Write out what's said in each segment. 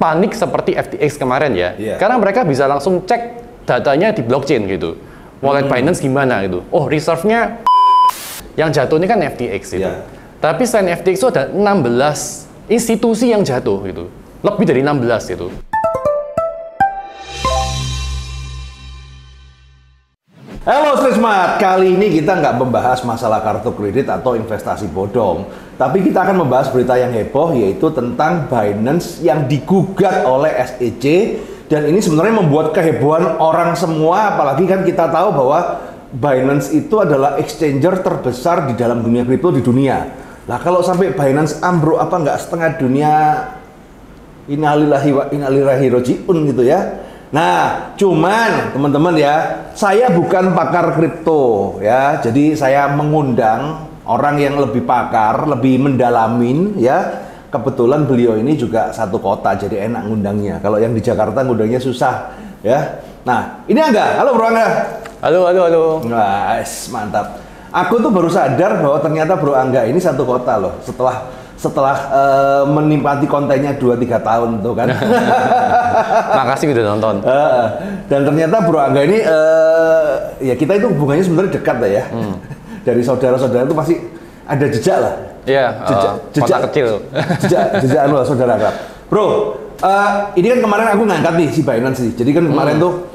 panik seperti FTX kemarin ya. Karena mereka bisa langsung cek datanya di blockchain gitu. Wallet Binance gimana gitu. Oh, reserve-nya yang jatuh ini kan FTX gitu. Tapi selain FTX itu ada 16 institusi yang jatuh gitu. Lebih dari 16 gitu. Halo Street Smart, kali ini kita nggak membahas masalah kartu kredit atau investasi bodong. Tapi kita akan membahas berita yang heboh, yaitu tentang Binance yang digugat oleh SEC. Dan ini sebenarnya membuat kehebohan orang semua, apalagi kan kita tahu bahwa Binance itu adalah exchanger terbesar di dalam dunia kripto di dunia. Nah kalau sampai Binance ambruk, apa nggak setengah dunia innalillahi wa inna ilaihi raji'un gitu ya. Nah, cuman teman-teman ya, saya bukan pakar kripto ya, jadi saya mengundang orang yang lebih pakar, lebih mendalamin ya. Kebetulan beliau ini juga satu kota, jadi enak ngundangnya. Kalau yang di Jakarta ngundangnya susah ya. Nah, ini Angga, halo Bro Angga. Halo. Wah, mantap. Aku tuh baru sadar bahwa ternyata Bro Angga ini satu kota loh. Setelah menikmati kontennya 2-3 tahun tuh kan. Makasih udah nonton. Dan ternyata Bro Angga ini ya kita itu hubungannya sebenarnya dekat lah ya. Dari saudara-saudara itu pasti ada jejak lah. Iya, kota kecil. Jejak anu lah saudara akrab. Bro, ini kan kemarin aku ngangkat nih si Binance nih. Jadi kan kemarin tuh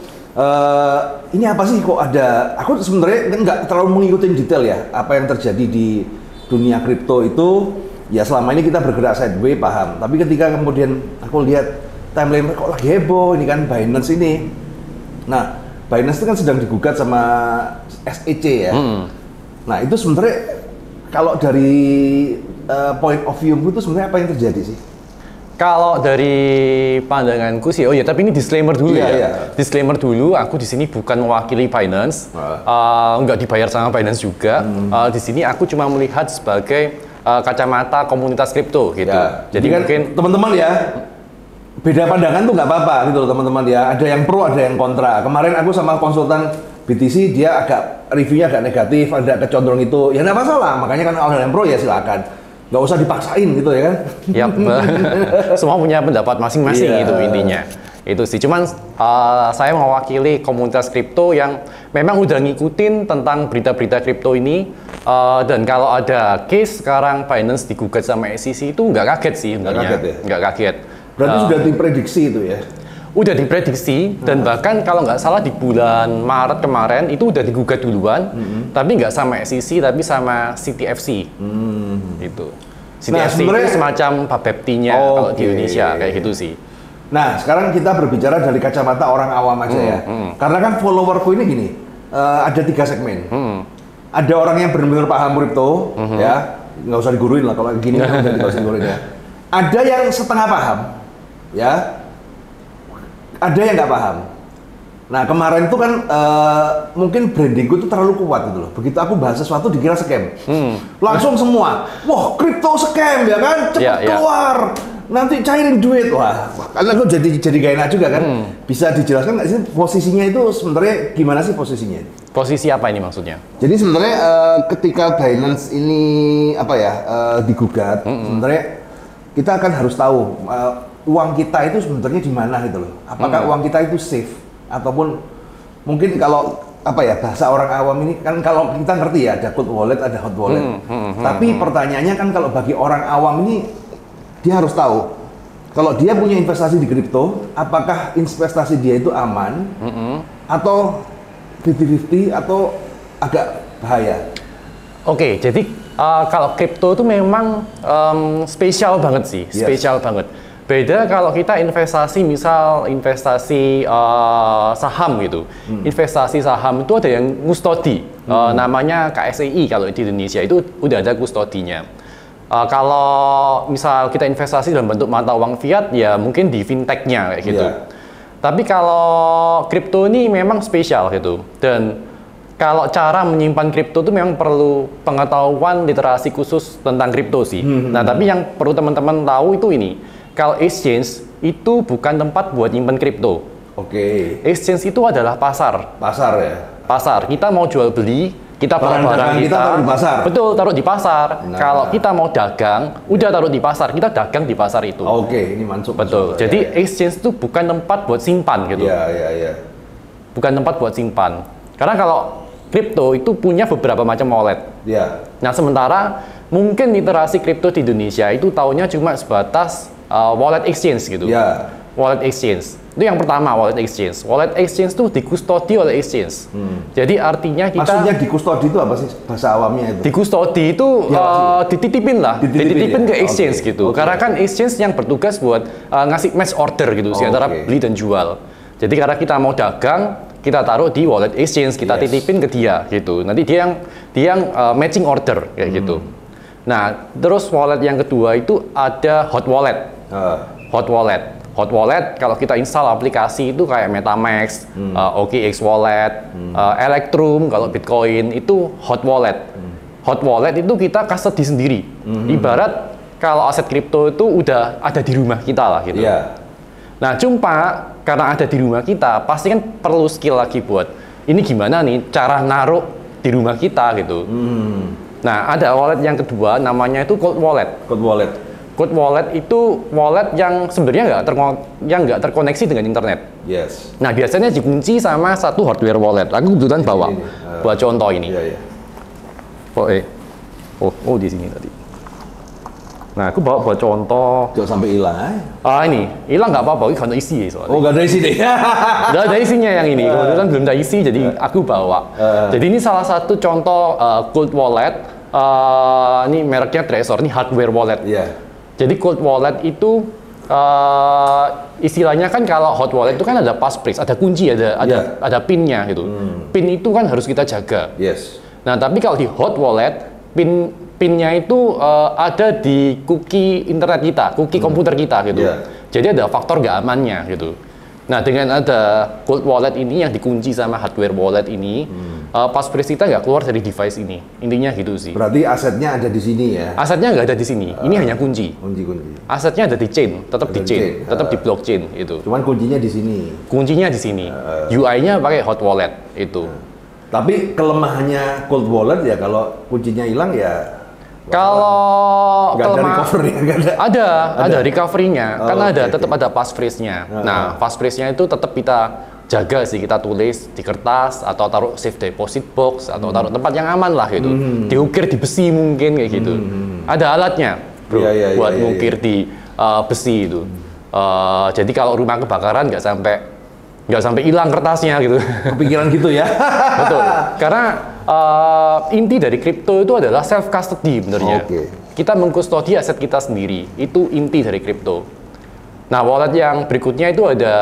ini apa sih kok ada, aku sebenarnya kan nggak terlalu mengikuti detail ya apa yang terjadi di dunia kripto itu. Ya selama ini kita bergerak sideways paham, tapi ketika kemudian aku lihat timeline kok lagi heboh ini kan Binance ini. Nah, Binance itu kan sedang digugat sama SEC ya. Nah, itu sebenarnya kalau dari point of view itu sebenarnya apa yang terjadi sih? Kalau dari pandanganku sih, oh ya, tapi ini disclaimer dulu ya. Iya. Disclaimer dulu, aku di sini bukan mewakili Binance, nggak dibayar sama Binance juga. Di sini aku cuma melihat sebagai kacamata komunitas kripto gitu. Ya, jadi kan mungkin teman-teman ya, beda pandangan tuh nggak apa-apa gitu loh teman-teman ya. Ada yang pro, ada yang kontra. Kemarin aku sama konsultan BTC, dia agak reviewnya agak negatif, ada kecondrong itu. Ya nggak masalah. Makanya kan kalau ada yang pro ya silakan. Nggak usah dipaksain gitu ya kan. Yap. Semua punya pendapat masing-masing itu intinya. Itu sih, cuman saya mewakili komunitas kripto yang memang udah ngikutin tentang berita-berita kripto ini, dan kalau ada case sekarang Binance digugat sama SEC itu nggak kaget sih sebenarnya. Nggak kaget. Berarti sudah diprediksi itu ya? Udah diprediksi, dan bahkan kalau nggak salah di bulan Maret kemarin itu udah digugat duluan, tapi nggak sama SEC tapi sama CTFC. Gitu. CTFC itu semacam Bapepti-nya kalau di Indonesia kayak gitu sih. Nah, sekarang kita berbicara dari kacamata orang awam aja ya. Karena kan followerku ini gini, ada 3 segmen. Ada orang yang benar-benar paham kripto, ya, nggak usah diguruin lah kalau gini kan nggak usah diguruin ya. Ada yang setengah paham, ya. Ada yang nggak paham. Nah, kemarin itu kan mungkin brandingku itu terlalu kuat gitu loh. Begitu aku bahas sesuatu dikira scam. Langsung semua, wah kripto scam ya kan, cepat keluar. Nanti cairin duit, wah, karena aku jadi gak enak juga kan. Bisa dijelaskan nggak sih posisinya itu sebenarnya gimana sih posisinya? Posisi apa ini maksudnya? Jadi sebenarnya ketika Binance ini apa ya digugat, sebenarnya kita akan harus tahu uang kita itu sebenarnya di mana gitu loh. Apakah uang kita itu safe ataupun mungkin kalau apa ya bahasa orang awam ini kan kalau kita ngerti ya ada cold wallet, ada hot wallet. Tapi pertanyaannya kan kalau bagi orang awam ini dia harus tahu kalau dia punya investasi di kripto, apakah investasi dia itu aman atau 50-50 atau agak bahaya. Oke, jadi kalau kripto itu memang spesial banget sih, spesial banget. Beda kalau kita investasi, misal investasi saham gitu. Investasi saham itu ada yang kustodi, namanya KSEI kalau di Indonesia itu udah ada kustodinya. Kalau misal kita investasi dalam bentuk mata uang fiat, ya mungkin di fintech-nya kayak gitu. Tapi kalau kripto ini memang spesial gitu. Dan kalau cara menyimpan kripto itu memang perlu pengetahuan literasi khusus tentang kripto sih. Nah, tapi yang perlu teman-teman tahu itu ini. Kalau exchange itu bukan tempat buat nyimpan kripto. Exchange itu adalah pasar. Pasar ya? Pasar. Kita mau jual beli, Kita bawa barang kita taruh di pasar. Betul, taruh di pasar. Nah. Kalau kita mau dagang, udah taruh di pasar, kita dagang di pasar itu. Oke, ini masuk. Betul. Jadi exchange itu bukan tempat buat simpan gitu. Iya. Bukan tempat buat simpan. Karena kalau kripto itu punya beberapa macam wallet. Iya. Nah, sementara mungkin literasi kripto di Indonesia itu taunya cuma sebatas wallet exchange gitu. Iya. Wallet exchange. Itu yang pertama, wallet exchange. Wallet exchange itu dikustodi oleh exchange. Jadi artinya kita... Maksudnya dikustodi itu apa sih bahasa awamnya itu? Dikustodi itu dititipin lah, dititipin ya? ke exchange gitu. Karena kan exchange yang bertugas buat ngasih match order gitu sih antara beli dan jual. Jadi karena kita mau dagang, kita taruh di wallet exchange, kita titipin ke dia gitu. Nanti dia yang matching order kayak gitu. Nah, terus wallet yang kedua itu ada hot wallet. Hot wallet. Hot wallet kalau kita install aplikasi itu kayak MetaMask, OKX wallet, Electrum kalau Bitcoin itu hot wallet. Hot wallet itu kita custody sendiri. Ibarat kalau aset kripto itu udah ada di rumah kita lah gitu. Iya. Nah, cuma karena ada di rumah kita, pasti kan perlu skill lagi buat ini gimana nih cara naruh di rumah kita gitu. Nah, ada wallet yang kedua namanya itu cold wallet. Cold wallet. Cold wallet itu wallet yang sebenarnya nggak terkoneksi dengan internet. Yes. Nah, biasanya dikunci sama satu hardware wallet. Aku kebetulan bawa buat contoh ini. Iya. Oh di sini tadi. Nah, aku bawa buat contoh. Jangan sampai hilang. Ini hilang nggak apa-apa, ini nggak ada isi soalnya. Oh, nggak ada isi deh. Nggak ada isinya yang ini. Kebetulan belum ada isi, jadi aku bawa. Jadi ini salah satu contoh cold wallet. Ini mereknya Trezor, ini hardware wallet. Iya. Jadi cold wallet itu istilahnya kan kalau hot wallet itu kan ada passphrase, ada kunci, ada pinnya gitu. Pin itu kan harus kita jaga. Yes. Nah, tapi kalau di hot wallet pinnya itu ada di cookie internet kita, cookie komputer kita gitu. Jadi ada faktor nggak amannya gitu. Nah, dengan ada cold wallet ini yang dikunci sama hardware wallet ini, passphrase kita nggak keluar dari device ini. Intinya gitu sih. Berarti asetnya ada di sini ya? Asetnya nggak ada di sini. Ini hanya kunci. Kunci. Asetnya ada di chain, tetap di chain, tetap di blockchain itu. Cuman kuncinya di sini. Kuncinya di sini. UI-nya pakai hot wallet itu. Tapi kelemahannya cold wallet ya kalau kuncinya hilang ya. Kalau nggak ada recovery, ada recovery-nya, karena tetap ada passphrase-nya. Nah, passphrase-nya itu tetap kita jaga sih, kita tulis di kertas atau taruh safe deposit box atau taruh tempat yang aman lah gitu. Diukir di besi mungkin kayak gitu. Ada alatnya, bro, buat ngukir di besi itu. Jadi kalau rumah kebakaran nggak sampai hilang kertasnya gitu. Kepikiran gitu ya? Betul. Karena inti dari kripto itu adalah self custody benernya. Kita mengkustodi aset kita sendiri. Itu inti dari kripto. Nah, wallet yang berikutnya itu ada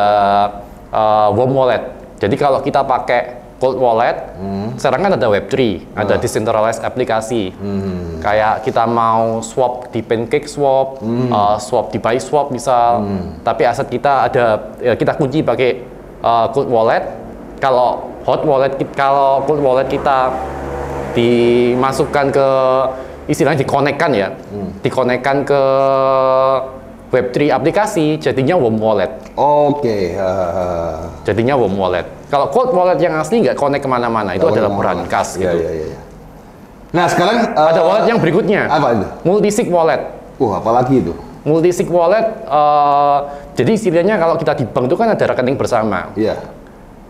warm wallet. Jadi kalau kita pakai cold wallet, sekarang kan ada Web3, ada decentralized aplikasi. Kayak kita mau swap di PancakeSwap, swap di BuySwap misal. Tapi aset kita kita kunci pakai cold wallet. Kalau cold wallet kita dimasukkan ke istilahnya dikonekkan ya, dikonekkan ke Web3 aplikasi, jadinya warm wallet. Jadinya warm wallet. Kalau cold wallet yang asli nggak connect kemana-mana, itu adalah brankas gitu. Nah, sekarang ada wallet yang berikutnya. Apa itu? Multisig wallet. Apalagi itu? Multisig wallet, jadi istilahnya kalau kita di bank itu kan ada rekening bersama. Iya.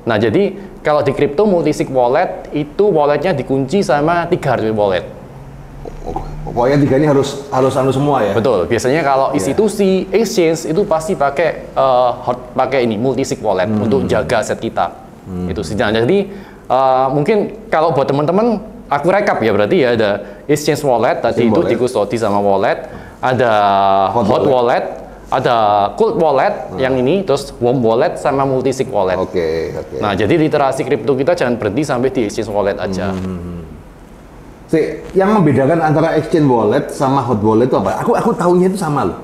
Nah, jadi kalau di kripto multisig wallet itu walletnya dikunci sama 3 hardware wallet. Pokoknya 3 ini harus semua ya. Betul. Biasanya kalau institusi exchange itu pasti pakai ini multisig wallet untuk jaga aset kita. Itu sih. Nah, jadi mungkin kalau buat teman-teman aku rekap ya, berarti ya ada exchange wallet tadi itu dikustodi sama wallet, ada hot wallet, ada cold wallet yang ini, terus warm wallet sama multisig wallet. Nah, jadi literasi kripto kita jangan berhenti sampai di exchange wallet aja. Yang membedakan antara exchange wallet sama hot wallet itu apa? Aku tahunya itu sama loh.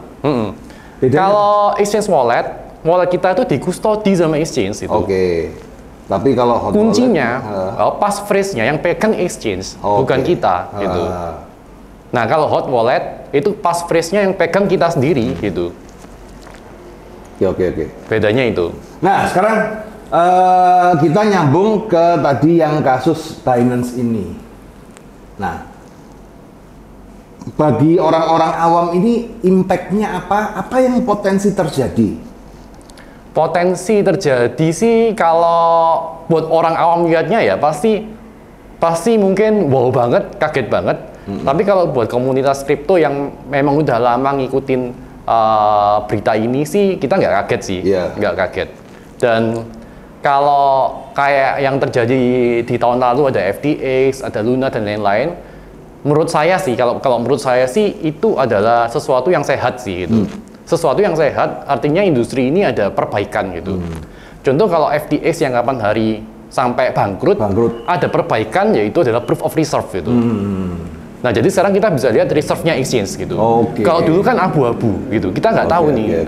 Kalau exchange wallet kita itu dikustodi sama exchange itu. Tapi kalau hot kuncinya, passphrase-nya yang pegang exchange, bukan kita gitu. Nah, kalau hot wallet itu passphrase-nya yang pegang kita sendiri gitu. Oke. Bedanya itu. Nah, sekarang kita nyambung ke tadi yang kasus Binance ini. Nah, bagi orang-orang awam ini impact-nya apa? Apa yang potensi terjadi? Potensi terjadi sih kalau buat orang awam lihatnya ya pasti mungkin wow banget, kaget banget. Tapi kalau buat komunitas kripto yang memang udah lama ngikutin berita ini sih kita nggak kaget sih, nggak kaget. Dan kalau kayak yang terjadi di tahun lalu ada FTX, ada Luna dan lain-lain, menurut saya sih kalau menurut saya sih itu adalah sesuatu yang sehat sih gitu. Sesuatu yang sehat artinya industri ini ada perbaikan gitu. Contoh kalau FTX yang kapan hari sampai bangkrut, ada perbaikan yaitu adalah proof of reserve gitu. Nah, jadi sekarang kita bisa lihat reserve-nya exchange gitu. Kalau dulu kan abu-abu gitu, kita nggak tahu nih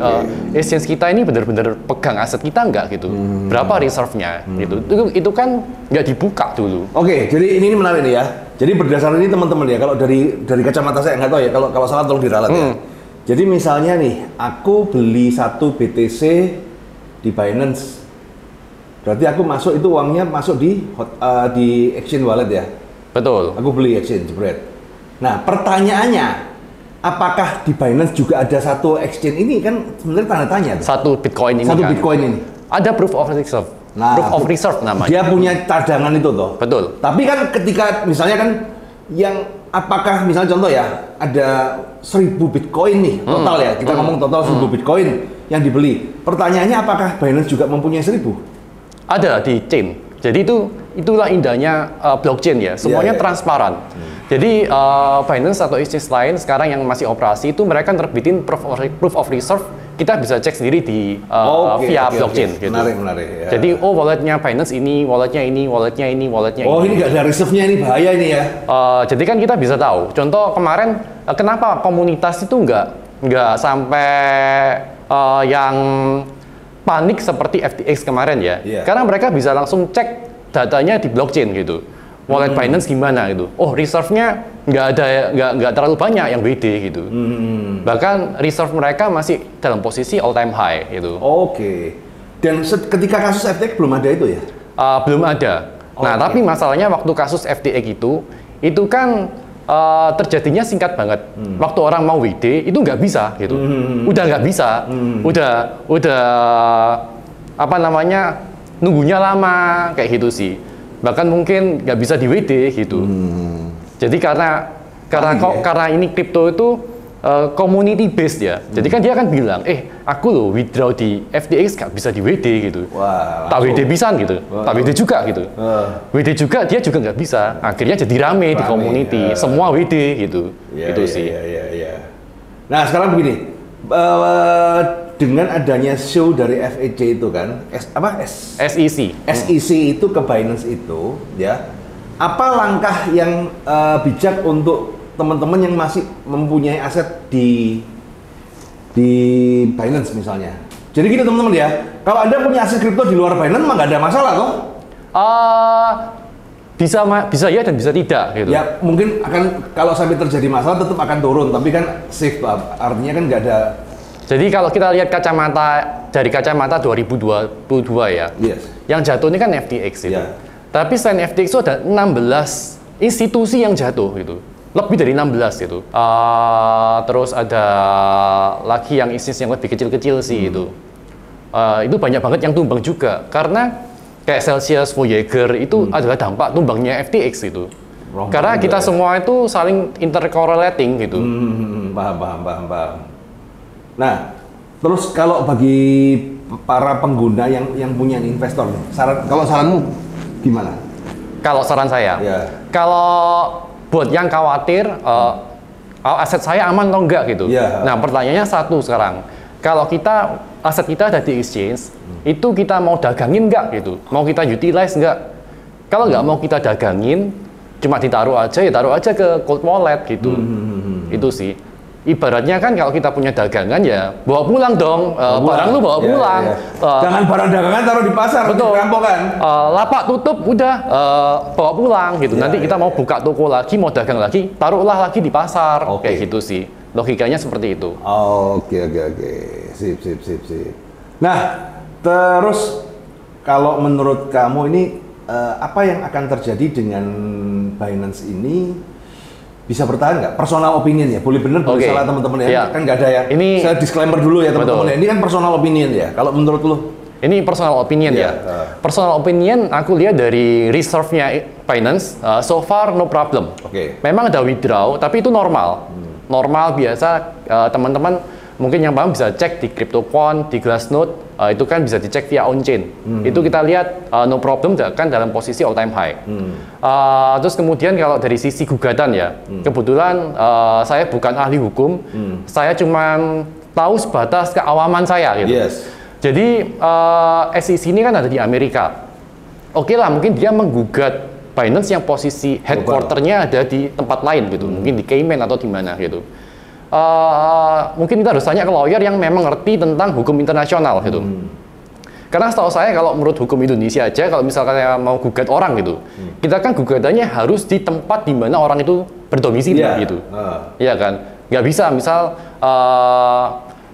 exchange kita ini benar-benar pegang aset kita nggak gitu. Berapa reserve-nya gitu. Itu kan nggak dibuka dulu. Jadi ini menarik nih ya. Jadi berdasarkan ini teman-teman ya, kalau dari kacamata saya nggak tahu ya, kalau salah tolong diralat ya. Jadi misalnya nih, aku beli 1 BTC di Binance, berarti aku masuk itu uangnya masuk di exchange wallet ya. Betul. Aku beli exchange spread. Nah, pertanyaannya, apakah di Binance juga ada satu exchange ini? Kan sebenarnya tanda tanya tuh. Satu Bitcoin ini Satu kan. Bitcoin ini. Ada proof of reserve. Nah, proof of reserve namanya. Dia punya cadangan itu toh. Betul. Tapi kan ketika misalnya kan yang apakah misalnya contoh ya, ada 1000 Bitcoin nih total ya. Kita ngomong total 1000 Bitcoin yang dibeli. Pertanyaannya apakah Binance juga mempunyai 1000? Ada di chain. Jadi itulah indahnya blockchain ya. Semuanya transparan. Jadi Binance atau exchange lain sekarang yang masih operasi itu mereka terbitin proof of reserve. Kita bisa cek sendiri di via blockchain. Gitu. Menarik. Ya. Jadi walletnya Binance ini, walletnya ini, walletnya ini, walletnya ini. Ini nggak ada reserve-nya, ini bahaya ini ya. Jadi kan kita bisa tahu. Contoh kemarin kenapa komunitas itu nggak sampai yang panik seperti FTX kemarin ya. Karena mereka bisa langsung cek datanya di blockchain gitu. Wallet Binance gimana gitu. Oh, reserve-nya nggak terlalu banyak yang WD gitu. Bahkan reserve mereka masih dalam posisi all time high gitu. Dan ketika kasus FTX belum ada itu ya? Belum ada. Nah, tapi masalahnya waktu kasus FTX itu kan terjadinya singkat banget. Waktu orang mau WD itu nggak bisa gitu. Udah nggak bisa. Udah apa namanya, nunggunya lama kayak gitu sih. Bahkan mungkin nggak bisa di WD gitu. Jadi karena ini kripto itu community based ya. Jadi kan dia kan bilang, aku loh withdraw di FTX nggak bisa di WD gitu. Tak WD bisa gitu. Tak WD juga gitu. WD juga dia juga nggak bisa. Akhirnya jadi rame di community. Semua WD gitu. Itu sih. Nah sekarang begini. Dengan adanya show dari FEC itu kan, SEC itu ke Binance itu, ya, apa langkah yang bijak untuk teman-teman yang masih mempunyai aset di Binance misalnya? Jadi gini teman-teman ya, kalau Anda punya aset kripto di luar Binance mah nggak ada masalah toh? Bisa ya dan bisa tidak gitu. Ya mungkin akan kalau sampai terjadi masalah tetap akan turun, tapi kan safe, artinya kan nggak ada. Jadi kalau kita lihat dari kacamata 2022 ya, yang jatuh ini kan FTX itu. Tapi selain FTX itu ada 16 institusi yang jatuh gitu, lebih dari 16 gitu. Terus ada lagi yang institusi yang lebih kecil-kecil sih itu banyak banget yang tumbang juga karena kayak Celsius, Voyager itu adalah dampak tumbangnya FTX itu. Karena kita semua itu saling intercorrelating gitu. Paham. Nah, terus kalau bagi para pengguna yang punya investor, kalau saranmu gimana? Kalau saran saya, kalau buat yang khawatir aset saya aman atau enggak gitu. Nah, pertanyaannya satu sekarang, kalau aset kita ada di exchange, itu kita mau dagangin enggak gitu? Mau kita utilize enggak? Kalau nggak mau kita dagangin, cuma ditaruh aja ke cold wallet gitu. Itu sih. Ibaratnya kan kalau kita punya dagangan ya bawa pulang dong, barang lu bawa pulang. Jangan barang dagangan taruh di pasar, betul. Rampok kan. Lapak tutup udah bawa pulang gitu. Nanti kita mau buka toko lagi, mau dagang lagi, taruhlah lagi di pasar. Kayak gitu sih. Logikanya seperti itu. Oke. Sip. Nah, terus kalau menurut kamu ini apa yang akan terjadi dengan Binance ini bisa bertahan nggak? Personal opinion ya, boleh bener boleh salah teman-teman ya. Kan nggak ada yang. Ini saya disclaimer dulu ya teman-teman ya. Ini kan personal opinion ya. Kalau menurut lu? Ini personal opinion ya. Personal opinion aku lihat dari reserve-nya Binance, so far no problem. Memang ada withdraw, tapi itu normal. Normal biasa, teman-teman mungkin yang paham bisa cek di CryptoQuant, di Glassnode, itu kan bisa dicek via on-chain. Itu kita lihat no problem kan dalam posisi all time high. Terus kemudian kalau dari sisi gugatan ya, kebetulan saya bukan ahli hukum, saya cuma tahu sebatas keawaman saya gitu. Jadi SEC ini kan ada di Amerika. Oke lah, mungkin dia menggugat Binance yang posisi headquarter-nya ada di tempat lain gitu, mungkin di Cayman atau di mana gitu. Mungkin kita harus tanya ke lawyer yang memang ngerti tentang hukum internasional gitu. Karena setahu saya kalau menurut hukum Indonesia aja, kalau misalkan mau gugat orang gitu, kita kan gugatannya harus di tempat di mana orang itu berdomisili gitu. Iya kan? Nggak bisa misal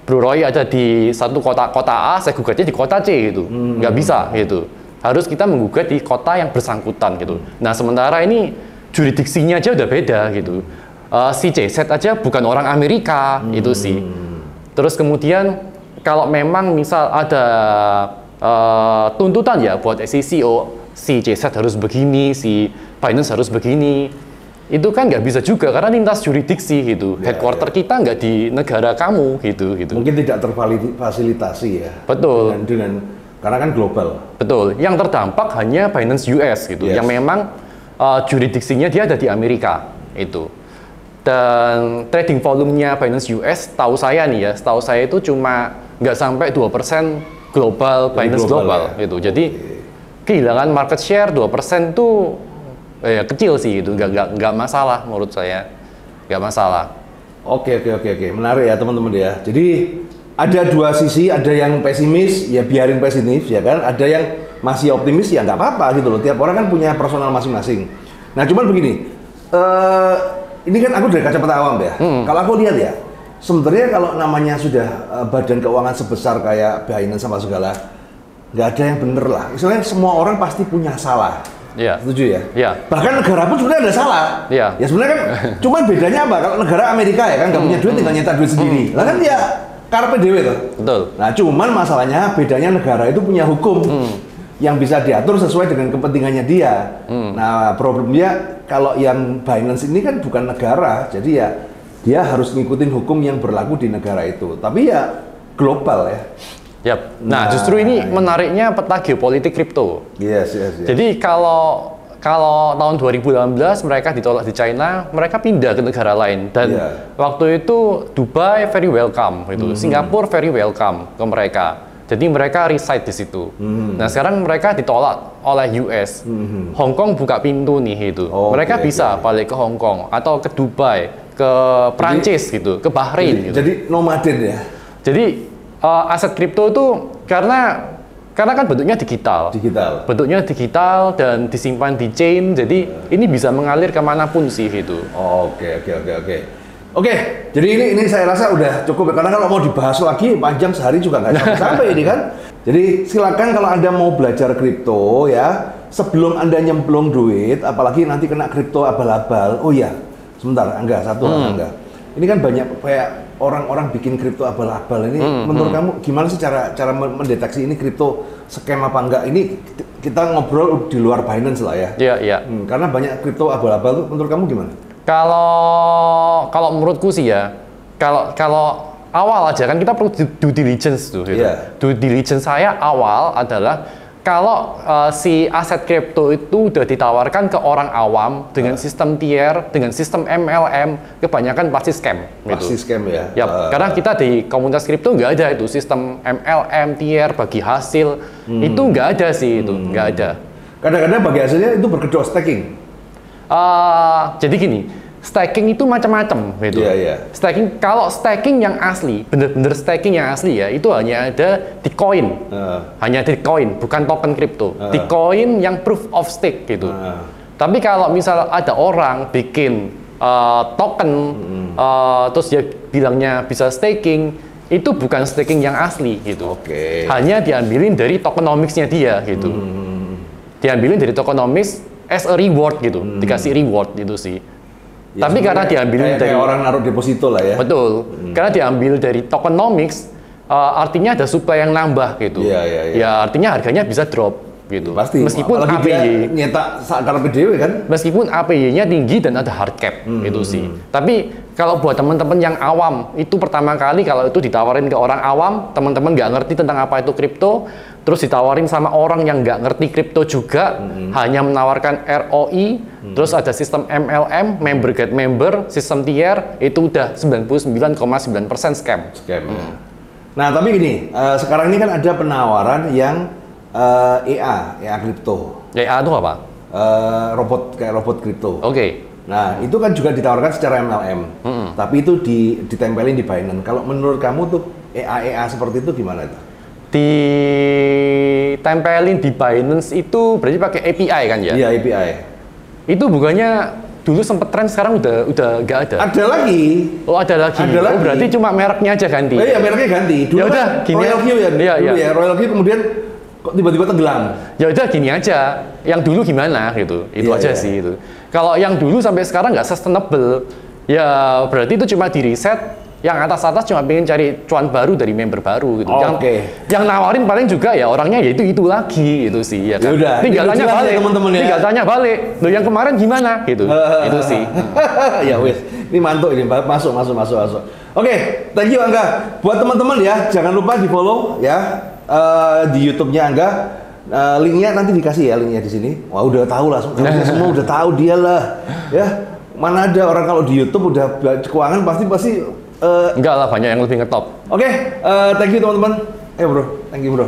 Bro Roy ada di satu kota A, saya gugatnya di kota C gitu, nggak bisa gitu. Harus kita menggugat di kota yang bersangkutan gitu. Nah sementara ini juridiksinya aja udah beda gitu. Si CZ aja bukan orang Amerika itu sih. Terus kemudian kalau memang misal ada tuntutan ya buat SEC, si CZ harus begini, si Binance harus begini. Itu kan nggak bisa juga karena lintas jurisdiksi gitu. Headquarter kita nggak di negara kamu gitu. Mungkin tidak terfasilitasi ya. Betul. Karena kan global. Betul. Yang terdampak hanya Binance US gitu. Yang memang jurisdiksinya dia ada di Amerika itu. Dan trading volumenya Binance US, tahu saya nih ya, setahu saya itu cuma nggak sampai 2% global Binance global gitu. Jadi kehilangan market share 2% tuh ya kecil sih itu, nggak masalah menurut saya, nggak masalah. Oke, menarik ya teman-teman ya. Jadi ada dua sisi, ada yang pesimis ya biarin pesimis ya kan, ada yang masih optimis ya nggak apa-apa gitu loh. Tiap orang kan punya personal masing-masing. Nah cuman begini, ini kan aku dari kacamata awam ya. Kalau aku lihat ya, sebenarnya kalau namanya sudah badan keuangan sebesar kayak Binance sama segala, nggak ada yang bener lah. Istilahnya semua orang pasti punya salah. Setuju ya? Bahkan negara pun sebenarnya ada salah. Ya sebenarnya kan, cuman bedanya apa? Kalau negara Amerika ya kan nggak punya duit, tinggal nyetak duit sendiri. Lah kan dia karpe dewe tuh. Betul. Nah cuman masalahnya bedanya negara itu punya hukum yang bisa diatur sesuai dengan kepentingannya dia. Nah problemnya kalau yang Binance ini kan bukan negara, jadi ya dia harus ngikutin hukum yang berlaku di negara itu. Tapi ya global ya. Nah, justru ini menariknya peta geopolitik kripto. Yes. Jadi kalau tahun 2018 mereka ditolak di China, mereka pindah ke negara lain dan waktu itu Dubai very welcome gitu, Singapura very welcome ke mereka. Jadi mereka reside di situ. Nah sekarang mereka ditolak oleh US. Hong Kong buka pintu nih itu. Mereka bisa balik ke Hong Kong atau ke Dubai, ke Prancis gitu, ke Bahrain. Jadi nomaden ya. Jadi aset kripto itu karena kan bentuknya digital. Bentuknya digital dan disimpan di chain. Jadi ini bisa mengalir kemanapun sih itu. Oke, jadi ini saya rasa udah cukup karena kalau mau dibahas lagi panjang sehari juga nggak sampai ini kan. Jadi silakan kalau Anda mau belajar kripto ya, sebelum Anda nyemplung duit, apalagi nanti kena kripto abal-abal. Oh iya, sebentar, Angga, Angga. Ini kan banyak kayak orang-orang bikin kripto abal-abal ini. Menurut kamu gimana sih cara mendeteksi ini kripto scam apa enggak? Ini kita ngobrol di luar Binance lah ya. Iya. Karena banyak kripto abal-abal tuh, menurut kamu gimana? Kalau menurutku sih ya, kalau awal aja kan kita perlu due diligence tuh. Gitu. Due diligence saya awal adalah kalau si aset kripto itu udah ditawarkan ke orang awam dengan sistem tier, dengan sistem MLM, kebanyakan pasti scam. Pasti scam ya. Karena kita di komunitas kripto nggak ada itu sistem MLM tier bagi hasil, itu nggak ada sih itu, nggak ada. Kadang-kadang bagi hasilnya itu berkedok staking. Jadi gini, staking itu macam-macam gitu. Staking, kalau staking yang asli, bener-bener staking yang asli ya, itu hanya ada di koin. Hanya di koin, bukan token kripto. Di koin yang proof of stake gitu. Tapi kalau misal ada orang bikin token, terus dia bilangnya bisa staking, itu bukan staking yang asli gitu. Hanya diambilin dari tokenomics-nya dia gitu. Diambilin dari tokenomics as a reward gitu, dikasih reward gitu sih. Ya, tapi karena diambil dari orang naruh deposito lah ya. Betul. Karena diambil dari tokenomics, artinya ada supply yang nambah gitu. Ya artinya harganya bisa drop gitu. Pasti. Meskipun APY nyetak sakar PDW kan. Meskipun APY-nya tinggi dan ada hard cap itu sih. Tapi kalau buat teman-teman yang awam, itu pertama kali kalau itu ditawarin ke orang awam, teman-teman nggak ngerti tentang apa itu kripto, terus ditawarin sama orang yang nggak ngerti kripto juga, hanya menawarkan ROI, terus ada sistem MLM, member get member, sistem tier, itu udah 99,9% scam. Nah, tapi gini, sekarang ini kan ada penawaran yang EA kripto. EA itu apa? Kayak robot kripto. Oke. Nah, itu kan juga ditawarkan secara MLM. Tapi itu ditempelin di Binance. Kalau menurut kamu tuh EA seperti itu gimana itu? Ditempelin di Binance itu berarti pakai API kan ya? Iya, API. Itu bukannya dulu sempat tren, sekarang udah nggak ada? Ada lagi. Oh, ada lagi. Oh, berarti cuma mereknya aja ganti. Iya, mereknya ganti. Dulu ya udah, kan gini Royal Q ya. Iya. Royal Q kemudian kok tiba-tiba tenggelam. Ya udah gini aja. Yang dulu gimana gitu. Itu aja sih itu. Kalau yang dulu sampai sekarang nggak sustainable, ya berarti itu cuma di reset. Yang atas-atas cuma pengen cari cuan baru dari member baru gitu. Yang nawarin paling juga ya orangnya ya itu lagi gitu sih ya kan. Yaudah, tinggal tanya balik, teman-teman ya. Tinggal tanya balik. Loh yang kemarin gimana gitu. Itu sih. Ya wes, ini mantuk ini, masuk. Oke, thank you Angga. Buat teman-teman ya, jangan lupa di follow ya di YouTube-nya Angga. Linknya nanti dikasih ya, linknya di sini. Wah udah tahu lah, semua udah tahu dia lah. Ya, mana ada orang kalau di YouTube udah keuangan pasti enggak lah, banyak yang lebih ngetop. Oke, thank you teman-teman. Bro, thank you bro.